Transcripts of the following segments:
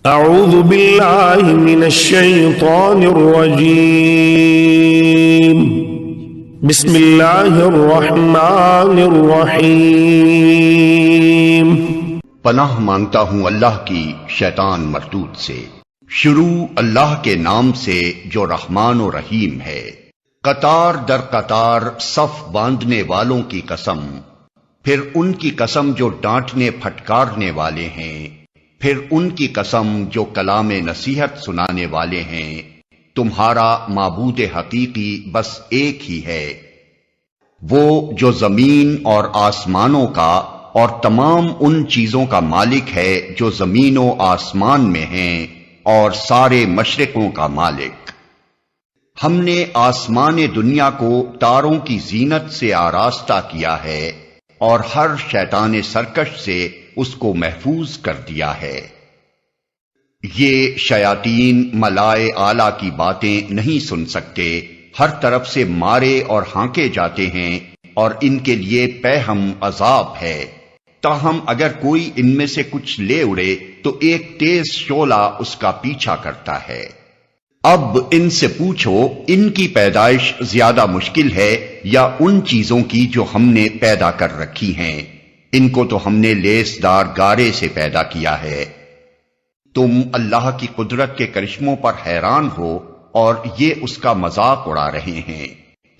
أعوذ بالله من الشيطان الرجيم بسم الله الرحمن الرحيم پناہ مانگتا ہوں اللہ کی شیطان مردود سے۔ شروع اللہ کے نام سے جو رحمان و رحیم ہے۔ قطار در قطار صف باندھنے والوں کی قسم، پھر ان کی قسم جو ڈانٹنے پھٹکارنے والے ہیں، پھر ان کی قسم جو کلام نصیحت سنانے والے ہیں۔ تمہارا معبود حقیقی بس ایک ہی ہے، وہ جو زمین اور آسمانوں کا اور تمام ان چیزوں کا مالک ہے جو زمین و آسمان میں ہیں، اور سارے مشرقوں کا مالک۔ ہم نے آسمان دنیا کو تاروں کی زینت سے آراستہ کیا ہے، اور ہر شیطان سرکش سے اس کو محفوظ کر دیا ہے۔ یہ شیاطین ملائے اعلیٰ کی باتیں نہیں سن سکتے، ہر طرف سے مارے اور ہانکے جاتے ہیں، اور ان کے لیے پیہم عذاب ہے۔ تاہم اگر کوئی ان میں سے کچھ لے اڑے تو ایک تیز شعلہ اس کا پیچھا کرتا ہے۔ اب ان سے پوچھو، ان کی پیدائش زیادہ مشکل ہے یا ان چیزوں کی جو ہم نے پیدا کر رکھی ہیں؟ ان کو تو ہم نے لیس دار گارے سے پیدا کیا ہے۔ تم اللہ کی قدرت کے کرشموں پر حیران ہو اور یہ اس کا مذاق اڑا رہے ہیں۔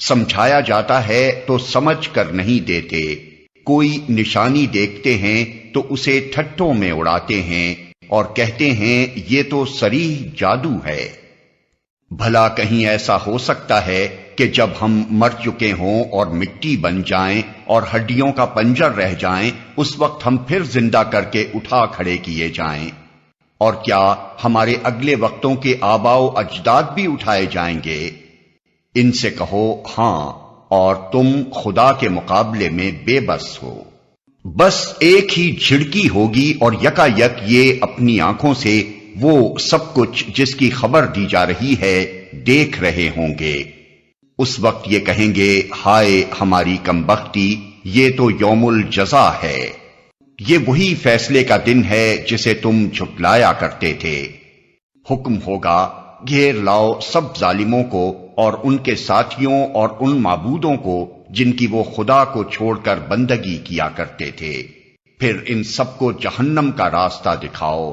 سمجھایا جاتا ہے تو سمجھ کر نہیں دیتے، کوئی نشانی دیکھتے ہیں تو اسے ٹھٹھوں میں اڑاتے ہیں اور کہتے ہیں یہ تو صریح جادو ہے۔ بھلا کہیں ایسا ہو سکتا ہے کہ جب ہم مر چکے ہوں اور مٹی بن جائیں اور ہڈیوں کا پنجر رہ جائیں، اس وقت ہم پھر زندہ کر کے اٹھا کھڑے کیے جائیں؟ اور کیا ہمارے اگلے وقتوں کے آباء و اجداد بھی اٹھائے جائیں گے؟ ان سے کہو ہاں، اور تم خدا کے مقابلے میں بے بس ہو۔ بس ایک ہی جھڑکی ہوگی اور یکا یک یہ اپنی آنکھوں سے وہ سب کچھ جس کی خبر دی جا رہی ہے دیکھ رہے ہوں گے۔ اس وقت یہ کہیں گے ہائے ہماری کمبختی، یہ تو یوم الجزا ہے، یہ وہی فیصلے کا دن ہے جسے تم جھٹلایا کرتے تھے۔ حکم ہوگا گھیر لاؤ سب ظالموں کو اور ان کے ساتھیوں اور ان معبودوں کو جن کی وہ خدا کو چھوڑ کر بندگی کیا کرتے تھے، پھر ان سب کو جہنم کا راستہ دکھاؤ،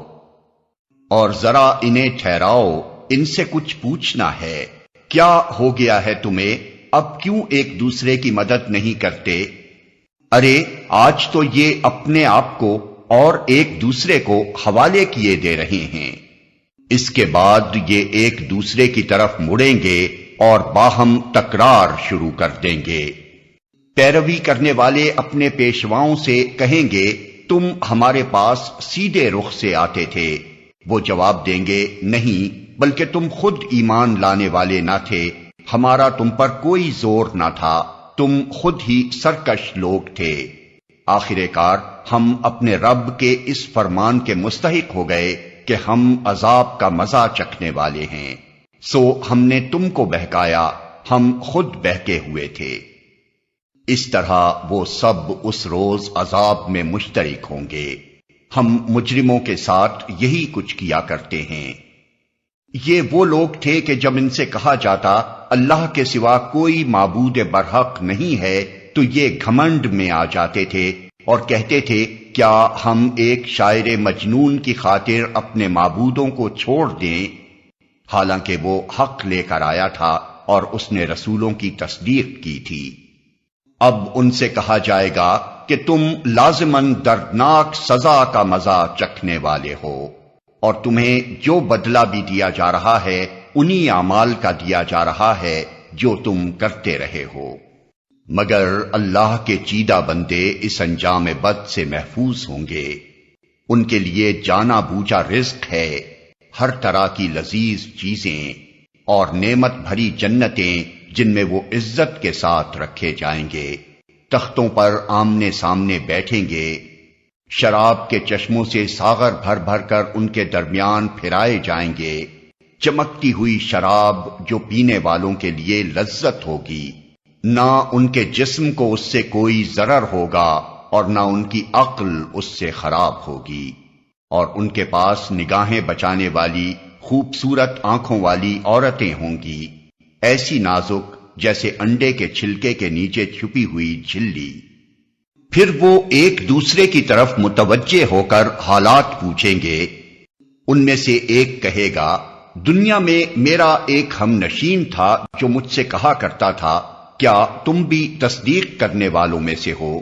اور ذرا انہیں ٹھہراؤ، ان سے کچھ پوچھنا ہے۔ کیا ہو گیا ہے تمہیں؟ اب کیوں ایک دوسرے کی مدد نہیں کرتے؟ ارے آج تو یہ اپنے آپ کو اور ایک دوسرے کو حوالے کیے دے رہے ہیں، اس کے بعد یہ ایک دوسرے کی طرف مڑیں گے اور باہم تکرار شروع کر دیں گے۔ پیروی کرنے والے اپنے پیشواؤں سے کہیں گے تم ہمارے پاس سیدھے رخ سے آتے تھے، وہ جواب دیں گے نہیں، بلکہ تم خود ایمان لانے والے نہ تھے، ہمارا تم پر کوئی زور نہ تھا، تم خود ہی سرکش لوگ تھے۔ آخر کار ہم اپنے رب کے اس فرمان کے مستحق ہو گئے کہ ہم عذاب کا مزہ چکھنے والے ہیں، سو ہم نے تم کو بہکایا، ہم خود بہکے ہوئے تھے۔ اس طرح وہ سب اس روز عذاب میں مشترک ہوں گے۔ ہم مجرموں کے ساتھ یہی کچھ کیا کرتے ہیں۔ یہ وہ لوگ تھے کہ جب ان سے کہا جاتا اللہ کے سوا کوئی معبود برحق نہیں ہے تو یہ گھمنڈ میں آ جاتے تھے اور کہتے تھے کیا ہم ایک شاعر مجنون کی خاطر اپنے معبودوں کو چھوڑ دیں؟ حالانکہ وہ حق لے کر آیا تھا اور اس نے رسولوں کی تصدیق کی تھی۔ اب ان سے کہا جائے گا کہ تم لازماً دردناک سزا کا مزہ چکھنے والے ہو، اور تمہیں جو بدلہ بھی دیا جا رہا ہے انہی اعمال کا دیا جا رہا ہے جو تم کرتے رہے ہو۔ مگر اللہ کے چیدہ بندے اس انجام بد سے محفوظ ہوں گے۔ ان کے لیے جانا بوجھا رزق ہے، ہر طرح کی لذیذ چیزیں اور نعمت بھری جنتیں جن میں وہ عزت کے ساتھ رکھے جائیں گے، تختوں پر آمنے سامنے بیٹھیں گے، شراب کے چشموں سے ساغر بھر بھر کر ان کے درمیان پھرائے جائیں گے، چمکتی ہوئی شراب جو پینے والوں کے لیے لذت ہوگی، نہ ان کے جسم کو اس سے کوئی ضرر ہوگا اور نہ ان کی عقل اس سے خراب ہوگی۔ اور ان کے پاس نگاہیں بچانے والی خوبصورت آنکھوں والی عورتیں ہوں گی، ایسی نازک جیسے انڈے کے چھلکے کے نیچے چھپی ہوئی جھلی۔ پھر وہ ایک دوسرے کی طرف متوجہ ہو کر حالات پوچھیں گے۔ ان میں سے ایک کہے گا، دنیا میں میرا ایک ہم نشین تھا جو مجھ سے کہا کرتا تھا، کیا تم بھی تصدیق کرنے والوں میں سے ہو؟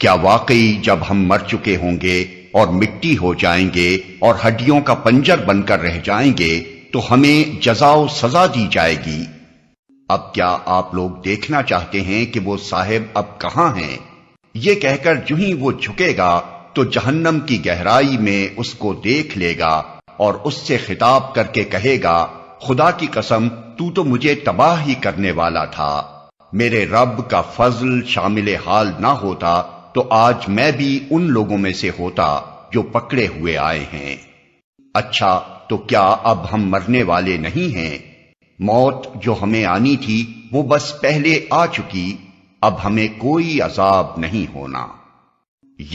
کیا واقعی جب ہم مر چکے ہوں گے اور مٹی ہو جائیں گے اور ہڈیوں کا پنجر بن کر رہ جائیں گے تو ہمیں جزا و سزا دی جائے گی؟ اب کیا آپ لوگ دیکھنا چاہتے ہیں کہ وہ صاحب اب کہاں ہیں؟ یہ کہہ کر جو ہی وہ جھکے گا تو جہنم کی گہرائی میں اس کو دیکھ لے گا اور اس سے خطاب کر کے کہے گا، خدا کی قسم تو مجھے تباہ ہی کرنے والا تھا، میرے رب کا فضل شامل حال نہ ہوتا تو آج میں بھی ان لوگوں میں سے ہوتا جو پکڑے ہوئے آئے ہیں۔ اچھا تو کیا اب ہم مرنے والے نہیں ہیں؟ موت جو ہمیں آنی تھی وہ بس پہلے آ چکی، اب ہمیں کوئی عذاب نہیں ہونا۔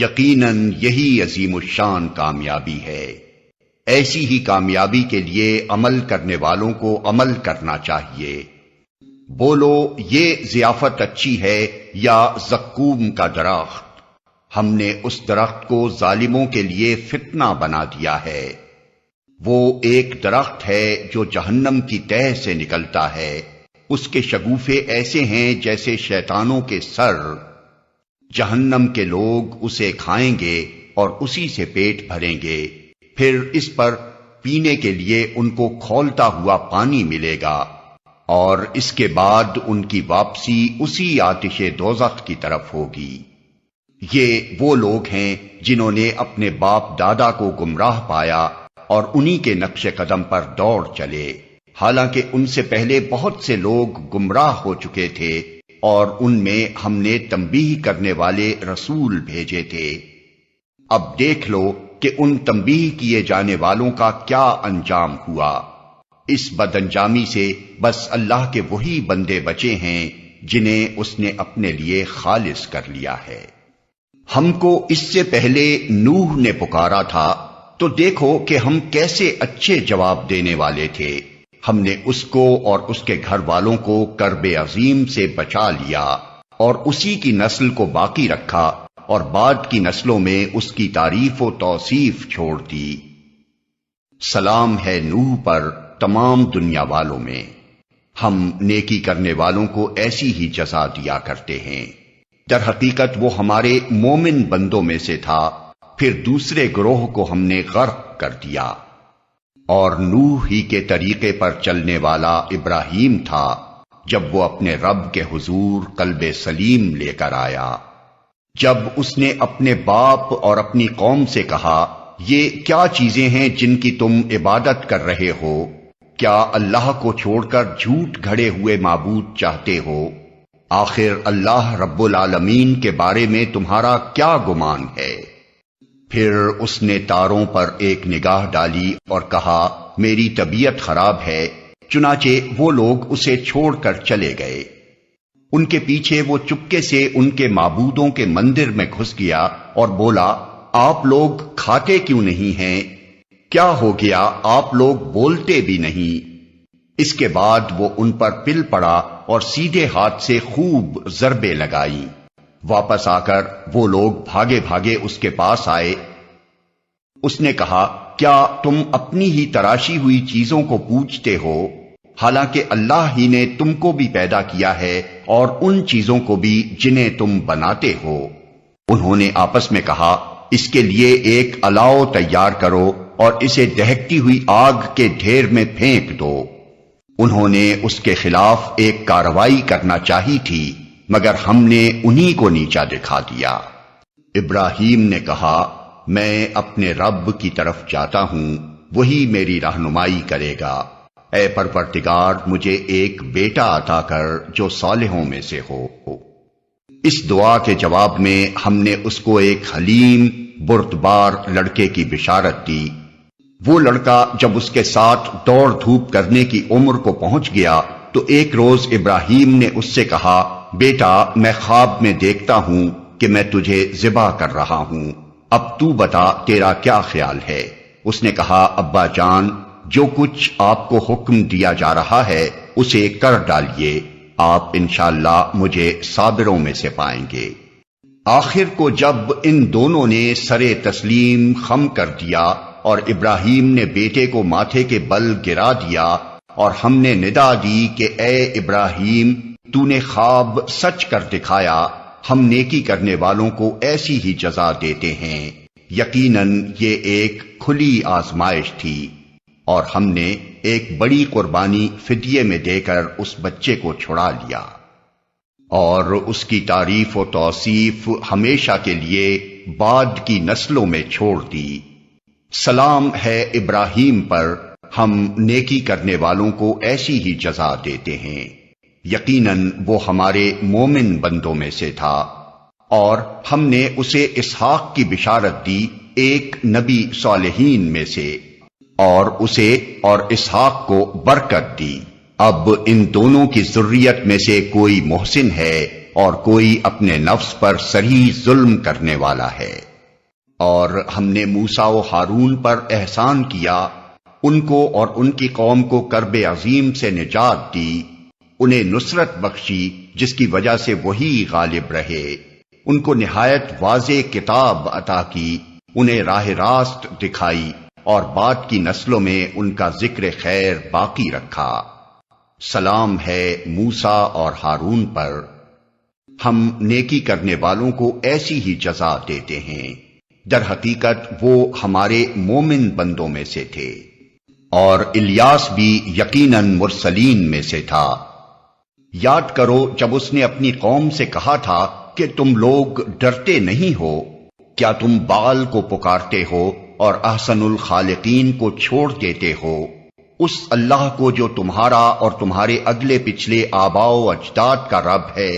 یقیناً یہی عظیم الشان کامیابی ہے۔ ایسی ہی کامیابی کے لیے عمل کرنے والوں کو عمل کرنا چاہیے۔ بولو یہ ضیافت اچھی ہے یا زقوم کا درخت؟ ہم نے اس درخت کو ظالموں کے لیے فتنہ بنا دیا ہے۔ وہ ایک درخت ہے جو جہنم کی تہہ سے نکلتا ہے، اس کے شگوفے ایسے ہیں جیسے شیطانوں کے سر۔ جہنم کے لوگ اسے کھائیں گے اور اسی سے پیٹ بھریں گے، پھر اس پر پینے کے لیے ان کو کھولتا ہوا پانی ملے گا، اور اس کے بعد ان کی واپسی اسی آتش دوزخ کی طرف ہوگی۔ یہ وہ لوگ ہیں جنہوں نے اپنے باپ دادا کو گمراہ پایا اور انہی کے نقش قدم پر دوڑ چلے، حالانکہ ان سے پہلے بہت سے لوگ گمراہ ہو چکے تھے اور ان میں ہم نے تنبیہ کرنے والے رسول بھیجے تھے۔ اب دیکھ لو کہ ان تنبیہ کیے جانے والوں کا کیا انجام ہوا۔ اس بد انجامی سے بس اللہ کے وہی بندے بچے ہیں جنہیں اس نے اپنے لیے خالص کر لیا ہے۔ ہم کو اس سے پہلے نوح نے پکارا تھا تو دیکھو کہ ہم کیسے اچھے جواب دینے والے تھے۔ ہم نے اس کو اور اس کے گھر والوں کو کرب عظیم سے بچا لیا اور اسی کی نسل کو باقی رکھا اور بعد کی نسلوں میں اس کی تعریف و توصیف چھوڑ دی۔ سلام ہے نوح پر تمام دنیا والوں میں، ہم نیکی کرنے والوں کو ایسی ہی جزا دیا کرتے ہیں۔ در حقیقت وہ ہمارے مومن بندوں میں سے تھا، پھر دوسرے گروہ کو ہم نے غرق کر دیا۔ اور نوح ہی کے طریقے پر چلنے والا ابراہیم تھا جب وہ اپنے رب کے حضور قلب سلیم لے کر آیا۔ جب اس نے اپنے باپ اور اپنی قوم سے کہا، یہ کیا چیزیں ہیں جن کی تم عبادت کر رہے ہو؟ کیا اللہ کو چھوڑ کر جھوٹ گھڑے ہوئے معبود چاہتے ہو؟ آخر اللہ رب العالمین کے بارے میں تمہارا کیا گمان ہے؟ پھر اس نے تاروں پر ایک نگاہ ڈالی اور کہا، میری طبیعت خراب ہے، چنانچہ وہ لوگ اسے چھوڑ کر چلے گئے۔ ان کے پیچھے وہ چپکے سے ان کے معبودوں کے مندر میں گھس گیا اور بولا، آپ لوگ کھاتے کیوں نہیں ہیں؟ کیا ہو گیا آپ لوگ بولتے بھی نہیں؟ اس کے بعد وہ ان پر پل پڑا اور سیدھے ہاتھ سے خوب ضربیں لگائیں۔ واپس آ کر وہ لوگ بھاگے بھاگے اس کے پاس آئے۔ اس نے کہا، کیا تم اپنی ہی تراشی ہوئی چیزوں کو پوجتے ہو، حالانکہ اللہ ہی نے تم کو بھی پیدا کیا ہے اور ان چیزوں کو بھی جنہیں تم بناتے ہو۔ انہوں نے آپس میں کہا، اس کے لیے ایک الاؤ تیار کرو اور اسے دہکتی ہوئی آگ کے ڈھیر میں پھینک دو۔ انہوں نے اس کے خلاف ایک کارروائی کرنا چاہی تھی، مگر ہم نے انہی کو نیچا دکھا دیا۔ ابراہیم نے کہا، میں اپنے رب کی طرف جاتا ہوں، وہی میری رہنمائی کرے گا۔ اے پروردگار، مجھے ایک بیٹا عطا کر جو صالحوں میں سے ہو۔ اس دعا کے جواب میں ہم نے اس کو ایک حلیم بردبار لڑکے کی بشارت دی۔ وہ لڑکا جب اس کے ساتھ دوڑ دھوپ کرنے کی عمر کو پہنچ گیا تو ایک روز ابراہیم نے اس سے کہا، بیٹا، میں خواب میں دیکھتا ہوں کہ میں تجھے ذبح کر رہا ہوں، اب تو بتا تیرا کیا خیال ہے؟ اس نے کہا ابا جان، جو کچھ آپ کو حکم دیا جا رہا ہے اسے کر ڈالیے، آپ انشاءاللہ مجھے صابروں میں سے پائیں گے۔ آخر کو جب ان دونوں نے سرے تسلیم خم کر دیا اور ابراہیم نے بیٹے کو ماتھے کے بل گرا دیا اور ہم نے ندا دی کہ اے ابراہیم تو نے خواب سچ کر دکھایا، ہم نیکی کرنے والوں کو ایسی ہی جزا دیتے ہیں، یقیناً یہ ایک کھلی آزمائش تھی، اور ہم نے ایک بڑی قربانی فدیے میں دے کر اس بچے کو چھڑا لیا، اور اس کی تعریف و توصیف ہمیشہ کے لیے بعد کی نسلوں میں چھوڑ دی۔ سلام ہے ابراہیم پر، ہم نیکی کرنے والوں کو ایسی ہی جزا دیتے ہیں، یقیناً وہ ہمارے مومن بندوں میں سے تھا، اور ہم نے اسے اسحاق کی بشارت دی، ایک نبی صالحین میں سے، اور اسے اور اسحاق کو برکت دی۔ اب ان دونوں کی ذریت میں سے کوئی محسن ہے اور کوئی اپنے نفس پر صریح ظلم کرنے والا ہے۔ اور ہم نے موسیٰ و ہارون پر احسان کیا، ان کو اور ان کی قوم کو کرب عظیم سے نجات دی، انہیں نصرت بخشی جس کی وجہ سے وہی غالب رہے، ان کو نہایت واضح کتاب عطا کی، انہیں راہ راست دکھائی، اور بعد کی نسلوں میں ان کا ذکر خیر باقی رکھا۔ سلام ہے موسیٰ اور ہارون پر، ہم نیکی کرنے والوں کو ایسی ہی جزا دیتے ہیں، در حقیقت وہ ہمارے مومن بندوں میں سے تھے، اور الیاس بھی یقیناً مرسلین میں سے تھا۔ یاد کرو جب اس نے اپنی قوم سے کہا تھا کہ تم لوگ ڈرتے نہیں ہو، کیا تم بال کو پکارتے ہو اور احسن الخالقین کو چھوڑ دیتے ہو، اس اللہ کو جو تمہارا اور تمہارے اگلے پچھلے آباء و اجداد کا رب ہے،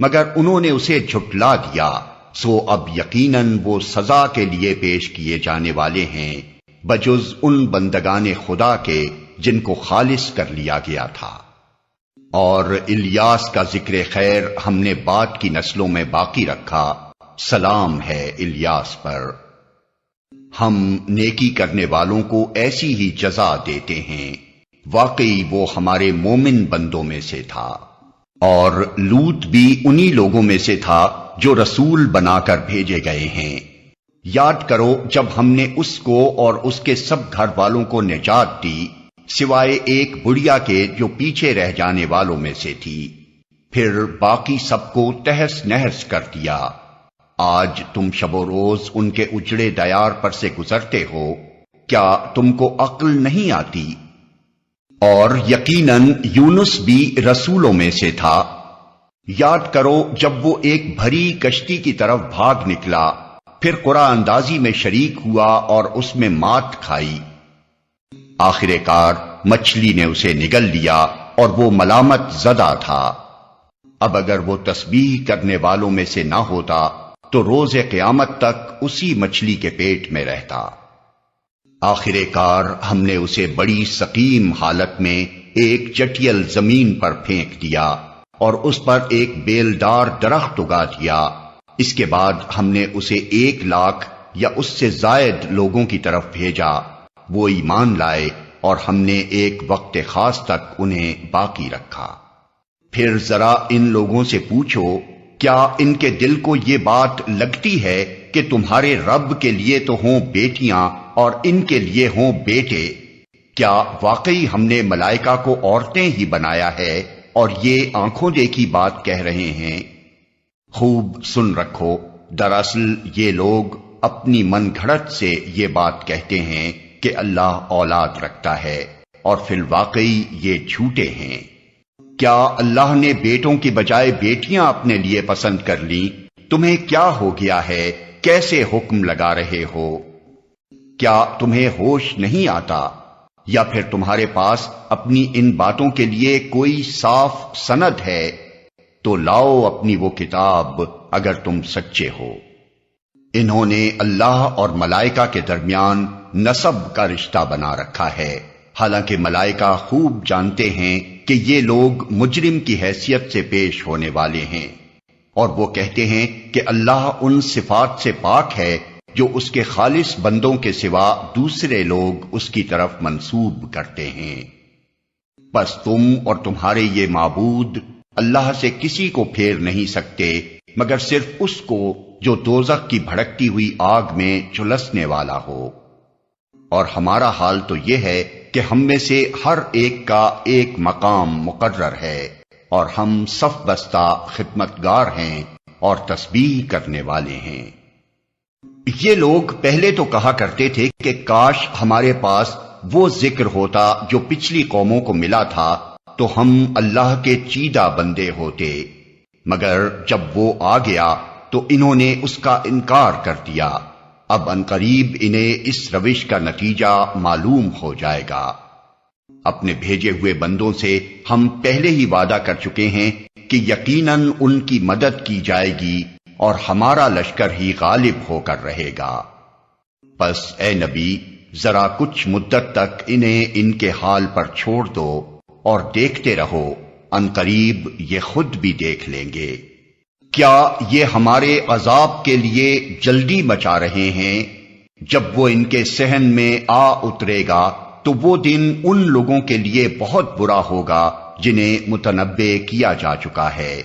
مگر انہوں نے اسے جھٹلا دیا، سو اب یقیناً وہ سزا کے لیے پیش کیے جانے والے ہیں، بجز ان بندگان خدا کے جن کو خالص کر لیا گیا تھا۔ اور الیاس کا ذکر خیر ہم نے بعد کی نسلوں میں باقی رکھا، سلام ہے الیاس پر، ہم نیکی کرنے والوں کو ایسی ہی جزا دیتے ہیں، واقعی وہ ہمارے مومن بندوں میں سے تھا۔ اور لوط بھی انہی لوگوں میں سے تھا جو رسول بنا کر بھیجے گئے ہیں۔ یاد کرو جب ہم نے اس کو اور اس کے سب گھر والوں کو نجات دی، سوائے ایک بڑھیا کے جو پیچھے رہ جانے والوں میں سے تھی، پھر باقی سب کو تہس نہس کر دیا۔ آج تم شب و روز ان کے اجڑے دیار پر سے گزرتے ہو، کیا تم کو عقل نہیں آتی؟ اور یقیناً یونس بھی رسولوں میں سے تھا۔ یاد کرو جب وہ ایک بھری کشتی کی طرف بھاگ نکلا، پھر قرعہ اندازی میں شریک ہوا اور اس میں مات کھائی، آخر کار مچھلی نے اسے نگل لیا اور وہ ملامت زدہ تھا۔ اب اگر وہ تسبیح کرنے والوں میں سے نہ ہوتا تو روز قیامت تک اسی مچھلی کے پیٹ میں رہتا۔ آخر کار ہم نے اسے بڑی سقیم حالت میں ایک چٹیل زمین پر پھینک دیا اور اس پر ایک بیلدار درخت اگا دیا۔ اس کے بعد ہم نے اسے 1,00,000 یا اس سے زائد لوگوں کی طرف بھیجا، وہ ایمان لائے اور ہم نے ایک وقت خاص تک انہیں باقی رکھا۔ پھر ذرا ان لوگوں سے پوچھو، کیا ان کے دل کو یہ بات لگتی ہے کہ تمہارے رب کے لیے تو ہوں بیٹیاں اور ان کے لیے ہوں بیٹے؟ کیا واقعی ہم نے ملائکہ کو عورتیں ہی بنایا ہے اور یہ آنکھوں دیکھی بات کہہ رہے ہیں؟ خوب سن رکھو، دراصل یہ لوگ اپنی من گھڑت سے یہ بات کہتے ہیں کہ اللہ اولاد رکھتا ہے، اور فی الواقعی یہ جھوٹے ہیں۔ کیا اللہ نے بیٹوں کی بجائے بیٹیاں اپنے لیے پسند کر لیں؟ تمہیں کیا ہو گیا ہے؟ کیسے حکم لگا رہے ہو؟ کیا تمہیں ہوش نہیں آتا؟ یا پھر تمہارے پاس اپنی ان باتوں کے لیے کوئی صاف سند ہے؟ تو لاؤ اپنی وہ کتاب اگر تم سچے ہو۔ انہوں نے اللہ اور ملائکہ کے درمیان نسب کا رشتہ بنا رکھا ہے، حالانکہ ملائکہ خوب جانتے ہیں کہ یہ لوگ مجرم کی حیثیت سے پیش ہونے والے ہیں۔ اور وہ کہتے ہیں کہ اللہ ان صفات سے پاک ہے جو اس کے خالص بندوں کے سوا دوسرے لوگ اس کی طرف منسوب کرتے ہیں۔ بس تم اور تمہارے یہ معبود اللہ سے کسی کو پھیر نہیں سکتے مگر صرف اس کو جو دوزخ کی بھڑکتی ہوئی آگ میں جھلسنے والا ہو۔ اور ہمارا حال تو یہ ہے کہ ہم میں سے ہر ایک کا ایک مقام مقرر ہے، اور ہم صف بستہ خدمتگار ہیں اور تسبیح کرنے والے ہیں۔ یہ لوگ پہلے تو کہا کرتے تھے کہ کاش ہمارے پاس وہ ذکر ہوتا جو پچھلی قوموں کو ملا تھا تو ہم اللہ کے چیدہ بندے ہوتے، مگر جب وہ آ گیا تو انہوں نے اس کا انکار کر دیا۔ اب عنقریب انہیں اس روش کا نتیجہ معلوم ہو جائے گا۔ اپنے بھیجے ہوئے بندوں سے ہم پہلے ہی وعدہ کر چکے ہیں کہ یقیناً ان کی مدد کی جائے گی اور ہمارا لشکر ہی غالب ہو کر رہے گا۔ پس اے نبی ذرا کچھ مدت تک انہیں ان کے حال پر چھوڑ دو اور دیکھتے رہو، عنقریب یہ خود بھی دیکھ لیں گے۔ کیا یہ ہمارے عذاب کے لیے جلدی مچا رہے ہیں؟ جب وہ ان کے صحن میں آ اترے گا تو وہ دن ان لوگوں کے لیے بہت برا ہوگا جنہیں متنبع کیا جا چکا ہے۔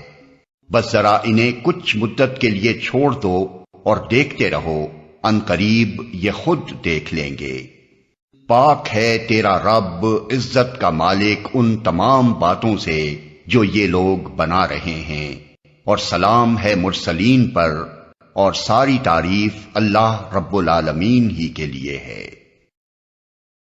بس ذرا انہیں کچھ مدت کے لیے چھوڑ دو اور دیکھتے رہو، عنقریب یہ خود دیکھ لیں گے۔ پاک ہے تیرا رب عزت کا مالک ان تمام باتوں سے جو یہ لوگ بنا رہے ہیں، اور سلام ہے مرسلین پر، اور ساری تعریف اللہ رب العالمین ہی کے لیے ہے۔